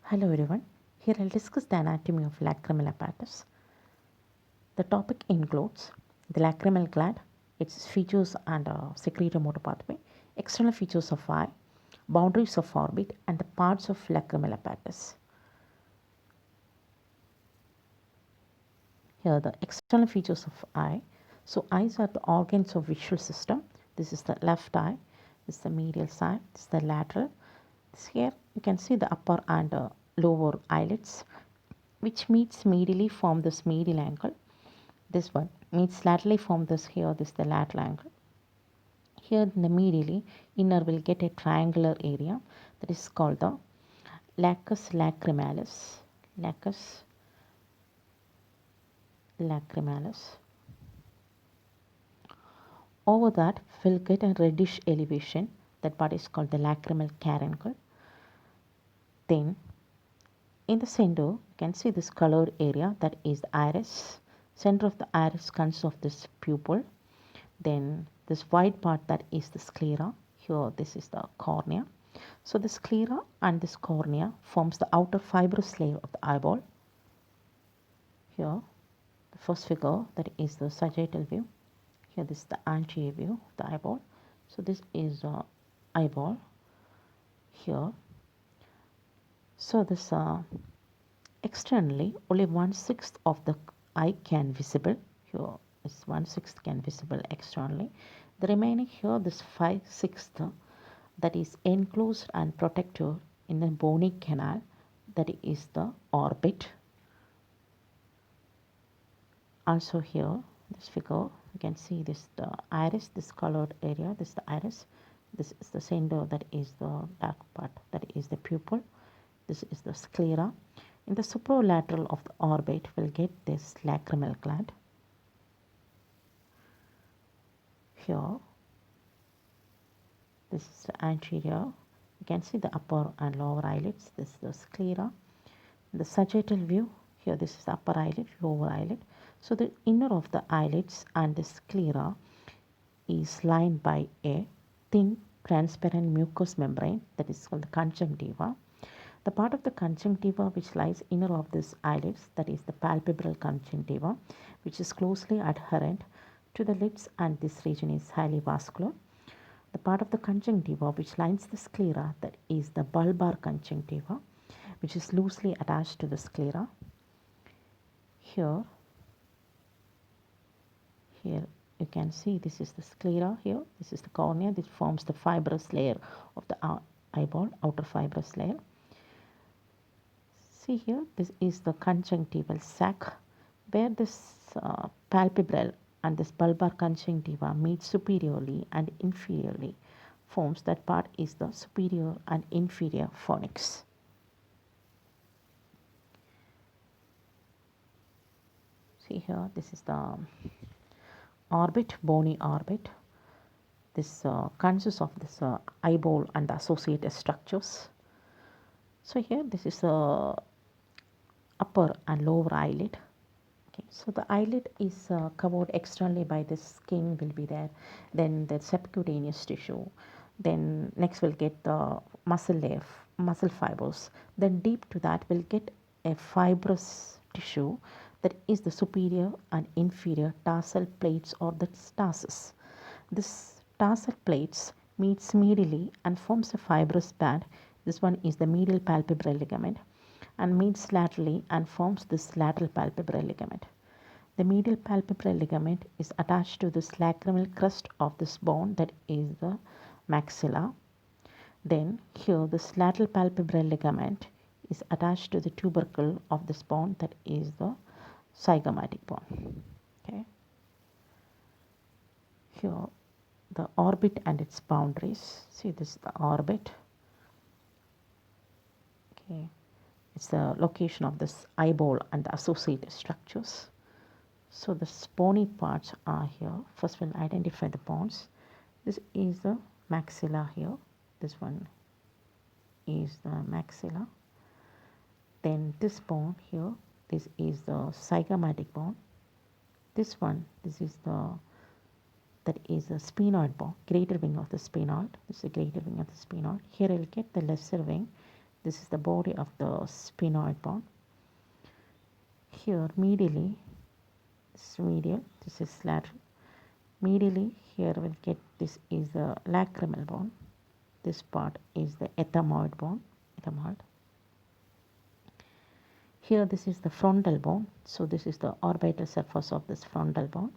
Hello everyone, here I'll discuss the anatomy of lacrimal apparatus. The topic includes the lacrimal gland, its features and secrete motor pathway, external features of eye, boundaries of orbit and the parts of lacrimal apparatus. Here are the external features of eye. So eyes are the organs of visual system. This is the left eye, this is the medial side, this is the lateral. Here you can see the upper and lower eyelids which meets medially form this medial angle. This one meets laterally form this here, this is the lateral angle. Here in the medially inner will get a triangular area that is called the lacus lacrimalis. Lacus lacrimalis. Over that will get a reddish elevation. That part is called the lacrimal caruncle. Then in the center you can see this colored area that is the iris. Center of the iris consists of this pupil. Then this white part that is the sclera. Here this is the cornea. So the sclera and this cornea forms the outer fibrous layer of the eyeball. Here the first figure that is the sagittal view. Here this is the anterior view of the eyeball. So this is the eyeball here. So this externally only 1/6 of the eye can visible. Here is 1/6 can visible externally. The remaining here this 5/6 that is enclosed and protected in the bony canal that is the orbit. Also here this figure you can see this the iris, this colored area, this is the iris, this is the center that is the dark part that is the pupil, this is the sclera. In the superlateral of the orbit will get this lacrimal gland. Here this is the anterior, you can see the upper and lower eyelids, this is the sclera. In the sagittal view, here this is the upper eyelid, lower eyelid. So the inner of the eyelids and the sclera is lined by a thin transparent mucous membrane that is called the conjunctiva. The part of the conjunctiva which lies inner of this eyelids that is the palpebral conjunctiva, which is closely adherent to the lids, and this region is highly vascular. The part of the conjunctiva which lines the sclera that is the bulbar conjunctiva, which is loosely attached to the sclera. Here you can see this is the sclera here, this is the cornea, this forms the fibrous layer of the eyeball, outer fibrous layer. See here, this is the conjunctival sac where this palpebral and this bulbar conjunctiva meet superiorly and inferiorly, forms that part is the superior and inferior fornix. See here, this is the orbit, bony orbit. This consists of this eyeball and the associated structures. So here this is the upper and lower eyelid. Okay, so the eyelid is covered externally by this skin will be there, then the subcutaneous tissue, then next we'll get the muscle layer, muscle fibers, then deep to that we'll get a fibrous tissue that is the superior and inferior tarsal plates or the tarsus. This tarsal plates meets medially and forms a fibrous band. This one is the medial palpebral ligament, and meets laterally and forms this lateral palpebral ligament. The medial palpebral ligament is attached to this lacrimal crest of this bone that is the maxilla. Then here this lateral palpebral ligament is attached to the tubercle of this bone that is the zygomatic bone. Okay. Here the orbit and its boundaries. See, this is the orbit. Okay. It's the location of this eyeball and the associated structures. So the bony parts are here. First we'll identify the bones. This is the maxilla here. This one is the maxilla. Then this bone here, this is the zygomatic bone. This one, this is the that is the sphenoid bone, greater wing of the sphenoid. This is the greater wing of the sphenoid. Here I will get the lesser wing. This is the body of the sphenoid bone. Here medially, this is medial, this is lateral. Medially, here we'll get this is the lacrimal bone. This part is the ethmoid bone. Here this is the frontal bone. So this is the orbital surface of this frontal bone.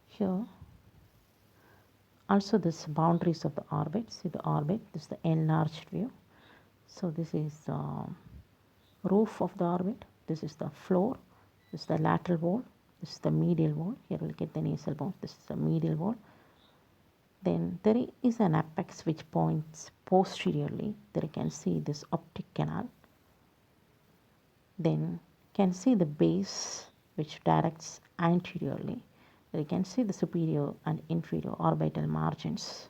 Here also this boundaries of the orbit. See the orbit, this is the enlarged view. So this is the roof of the orbit. This is the floor. This is the lateral wall. This is the medial wall. Here we'll get the nasal bone. This is the medial wall. Then there is an apex which points posteriorly. There you can see this optic canal. Then can see the base which directs anteriorly. There you can see the superior and inferior orbital margins.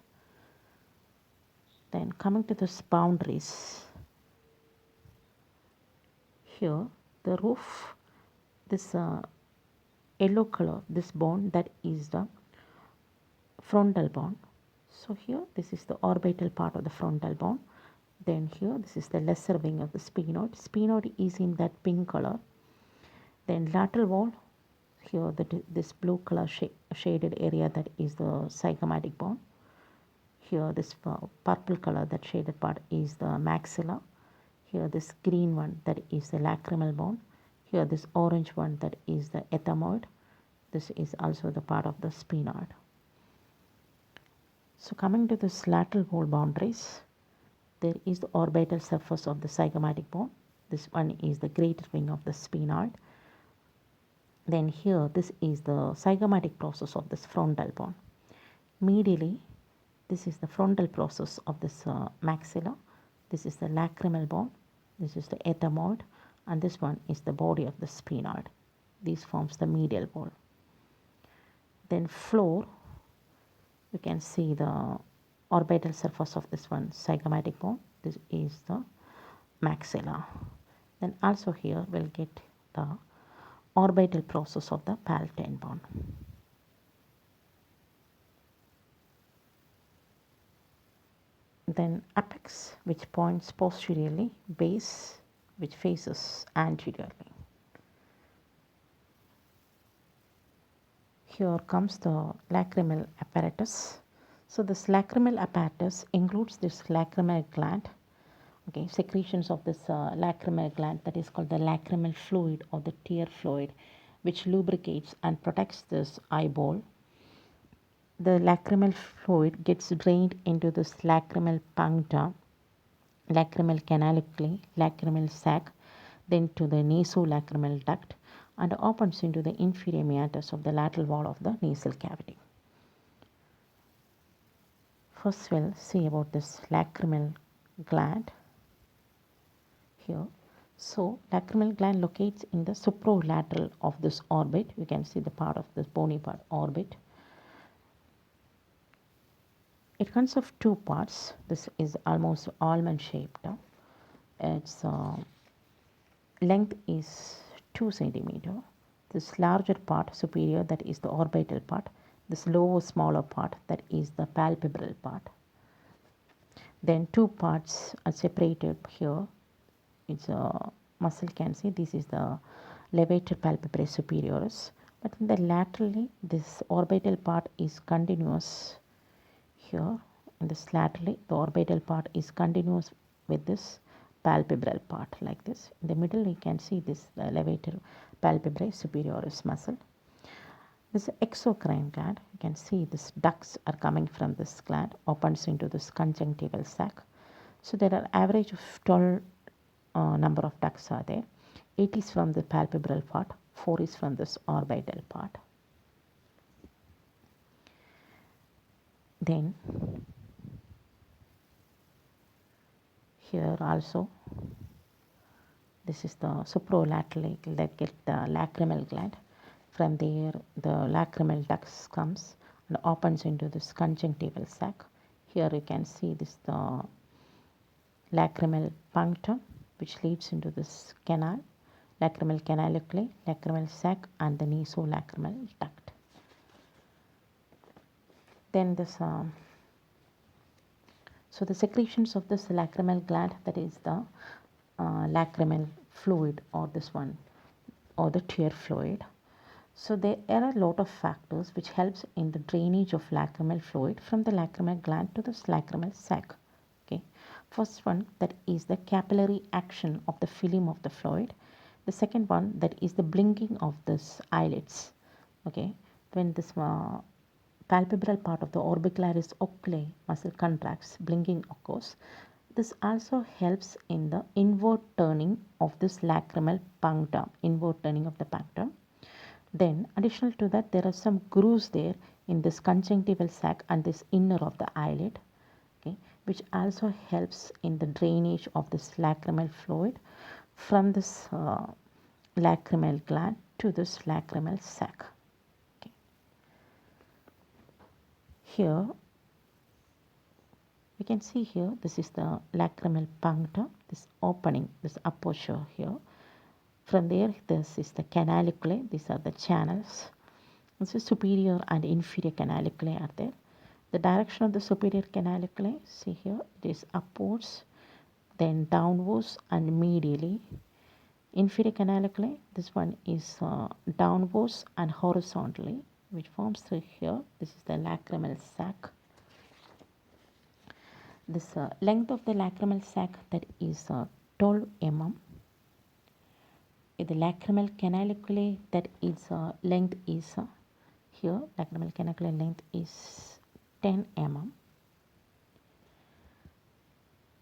Then coming to this boundaries. Here the roof, this yellow color, this bone, that is the frontal bone. So here this is the orbital part of the frontal bone. Then here this is the lesser wing of the sphenoid. Sphenoid is in that pink color. Then lateral wall, here this blue color shaded area, that is the zygomatic bone. Here this purple color, that shaded part, is the maxilla. Here this green one, that is the lacrimal bone. Here this orange one, that is the ethmoid. This is also the part of the sphenoid. So coming to this lateral wall boundaries, there is the orbital surface of the zygomatic bone. This one is the greater wing of the sphenoid. Then here this is the zygomatic process of this frontal bone. Medially, this is the frontal process of this maxilla. This is the lacrimal bone. This is the ethmoid, and this one is the body of the sphenoid. This forms the medial wall. Then floor, you can see the orbital surface of this one zygomatic bone. This is the maxilla. Then also here we'll get the orbital process of the palatine bone. Then apex, which points posteriorly, base which faces anteriorly. Here comes the lacrimal apparatus. So this lacrimal apparatus includes this lacrimal gland. Okay, secretions of this lacrimal gland, that is called the lacrimal fluid or the tear fluid, which lubricates and protects this eyeball. The lacrimal fluid gets drained into this lacrimal puncta, lacrimal canaliculi, lacrimal sac, then to the nasolacrimal duct, and opens into the inferior meatus of the lateral wall of the nasal cavity. First we'll see about this lacrimal gland here. So lacrimal gland locates in the supralateral of this orbit. You can see the part of this bony part, orbit. It consists of two parts. This is almost almond shaped. Its length is 2 centimeter. This larger part, superior, that is the orbital part. This lower, smaller part, that is the palpebral part. Then two parts are separated here. It's a muscle, can see this is the levator palpebrae superioris. But in the laterally, this orbital part is continuous. Here in this laterally, the orbital part is continuous with this palpebral part, like this. In the middle, you can see this levator palpebrae superioris muscle. This exocrine gland, you can see this ducts are coming from this gland, opens into this conjunctival sac. So there are average of 12 number of ducts are there. 8 is from the palpebral part, 4 is from this orbital part. Then here also, this is the supralateral, that get the lacrimal gland. From there, the lacrimal ducts comes and opens into this conjunctival sac. Here you can see this the lacrimal punctum, which leads into this canal, lacrimal canaliculi, lacrimal sac, and the nasolacrimal duct. Then this So the secretions of this lacrimal gland, that is the lacrimal fluid, or this one, or the tear fluid. So there are a lot of factors which helps in the drainage of lacrimal fluid from the lacrimal gland to this lacrimal sac. Okay, first one, that is the capillary action of the film of the fluid. The second one, that is the blinking of this eyelids. Okay, when this palpebral part of the orbicularis oculi muscle contracts, blinking occurs. This also helps in the inward turning of this lacrimal punctum, inward turning of the punctum. Then additional to that, there are some grooves there in this conjunctival sac and this inner of the eyelid, okay, which also helps in the drainage of this lacrimal fluid from this lacrimal gland to this lacrimal sac. Okay. Here we can see here, this is the lacrimal punctum, this opening, this aperture here. From there, this is the canaliculae, these are the channels. So superior and inferior canaliculae are there. The direction of the superior canaliculae, see here, it is upwards, then downwards and medially. Inferior canaliculae, this one is downwards and horizontally, which forms through here. This is the lacrimal sac. This length of the lacrimal sac, that is 12 mm. The lacrimal canaliculae, that is length is here, lacrimal canaliculae length is 10 mm.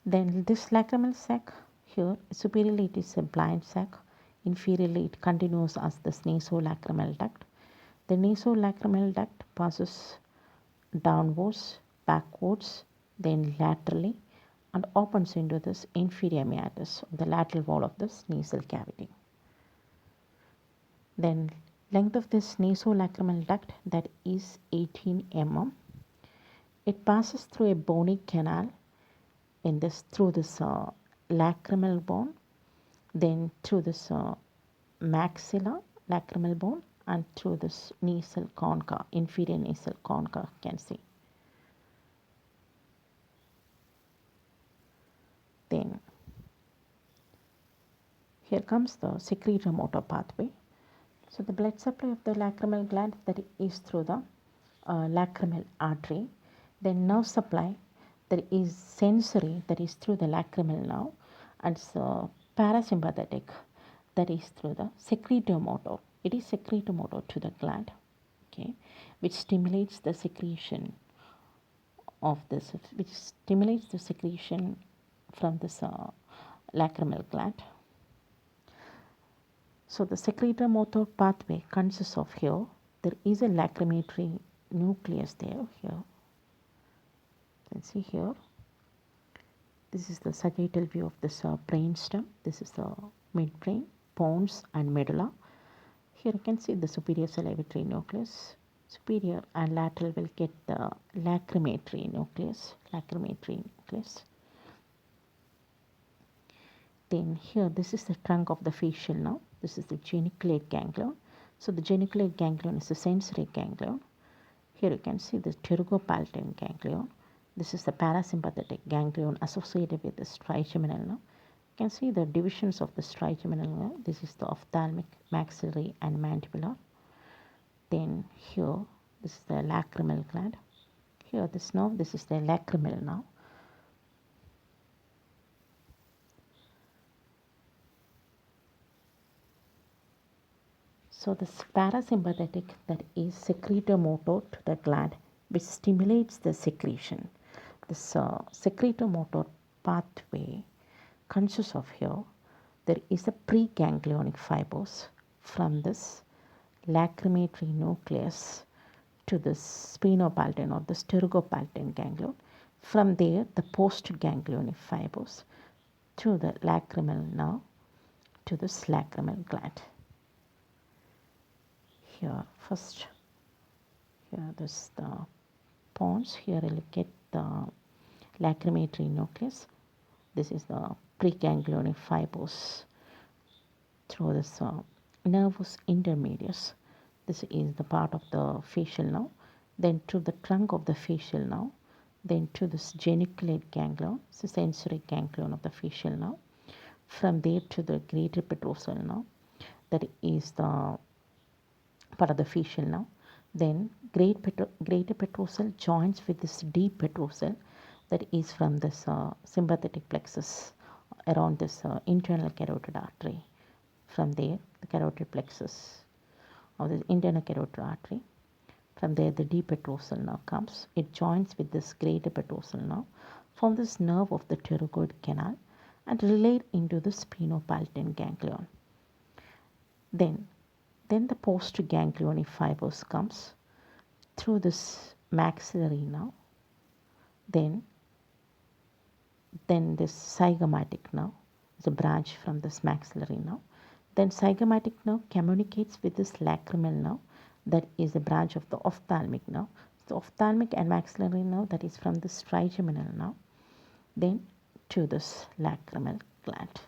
Then this lacrimal sac here, superiorly it is a blind sac, inferiorly it continues as this nasolacrimal duct. The nasolacrimal duct passes downwards, backwards, then laterally, and opens into this inferior meatus, the lateral wall of this nasal cavity. Then length of this nasolacrimal duct, that is 18 mm. It passes through a bony canal in this, through this lacrimal bone, then through this maxilla lacrimal bone, and through this nasal concha, inferior nasal concha, you can see. Then here comes the secretomotor pathway. So the blood supply of the lacrimal gland, that is through the lacrimal artery. Then nerve supply, that is sensory, that is through the lacrimal nerve, and so parasympathetic, that is through the secretomotor. It is secretomotor to the gland, okay, which stimulates the secretion of this, which stimulates the secretion from this lacrimal gland. So the secretomotor pathway consists of here, there is a lacrimatory nucleus there, here. You can see here. This is the sagittal view of this brainstem. This is the midbrain, pons and medulla. Here you can see the superior salivatory nucleus. Superior and lateral will get the lacrimatory nucleus. Then here, this is the trunk of the facial nerve. This is the geniculate ganglion. So the geniculate ganglion is a sensory ganglion. Here you can see the pterygopalatine ganglion. This is the parasympathetic ganglion associated with the trigeminal nerve. You can see the divisions of the trigeminal nerve. This is the ophthalmic, maxillary and mandibular. Then here, this is the lacrimal gland. Here this nerve, this is the lacrimal nerve. So this parasympathetic, that is secretomotor to the gland, which stimulates the secretion. This secretomotor pathway consists of here, there is a preganglionic fibers from this lacrimatory nucleus to this sphenopalatine or the pterygopalatine ganglion. From there, the postganglionic fibers to the lacrimal nerve to this lacrimal gland. Here first, here this is the pons. Here you'll get the lacrimatory nucleus. This is the preganglionic fibers through this nervus intermedius. This is the part of the facial nerve. Then to the trunk of the facial nerve, then to this geniculate ganglion, it's a sensory ganglion of the facial nerve. From there to the greater petrosal nerve, that is the part of the facial nerve. Then greater petrosal joins with this deep petrosal, that is from this sympathetic plexus around this internal carotid artery. From there, the carotid plexus of the internal carotid artery. From there, the deep petrosal nerve comes. It joins with this greater petrosal nerve, form this nerve of the pterygoid canal, and relate into the sphenopalatine ganglion. Then the postganglionic fibers comes through this maxillary nerve. Then this zygomatic nerve is a branch from this maxillary nerve. Then zygomatic nerve communicates with this lacrimal nerve, that is a branch of the ophthalmic nerve. So ophthalmic and maxillary nerve, that is from this trigeminal nerve. Then to this lacrimal gland.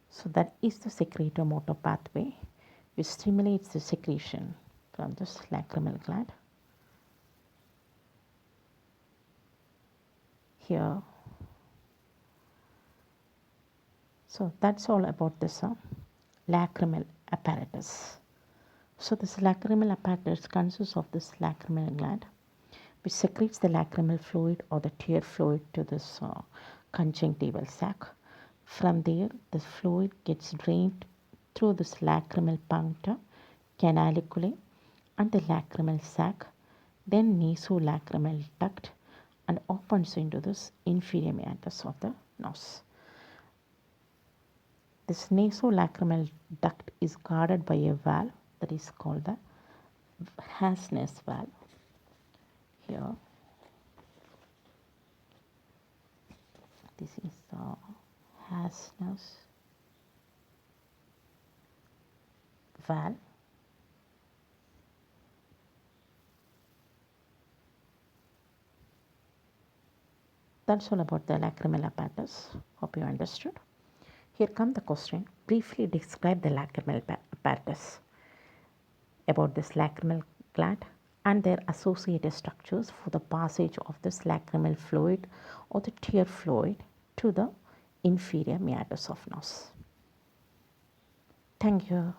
So that is the secretomotor pathway which stimulates the secretion from this lacrimal gland. Here. So that's all about this lacrimal apparatus. So this lacrimal apparatus consists of this lacrimal gland, which secretes the lacrimal fluid or the tear fluid to this conjunctival sac. From there, the fluid gets drained through this lacrimal puncta, canaliculi, and the lacrimal sac, then nasolacrimal duct, and opens into this inferior meatus of the nose. This nasolacrimal duct is guarded by a valve that is called the Hasner's valve. Here, this is the Hasner's valve. That's all about the lacrimal apparatus. Hope you understood. Here comes the question. Briefly describe the lacrimal apparatus. About this lacrimal gland and their associated structures for the passage of this lacrimal fluid or the tear fluid to the inferior meatus of nose. Thank you.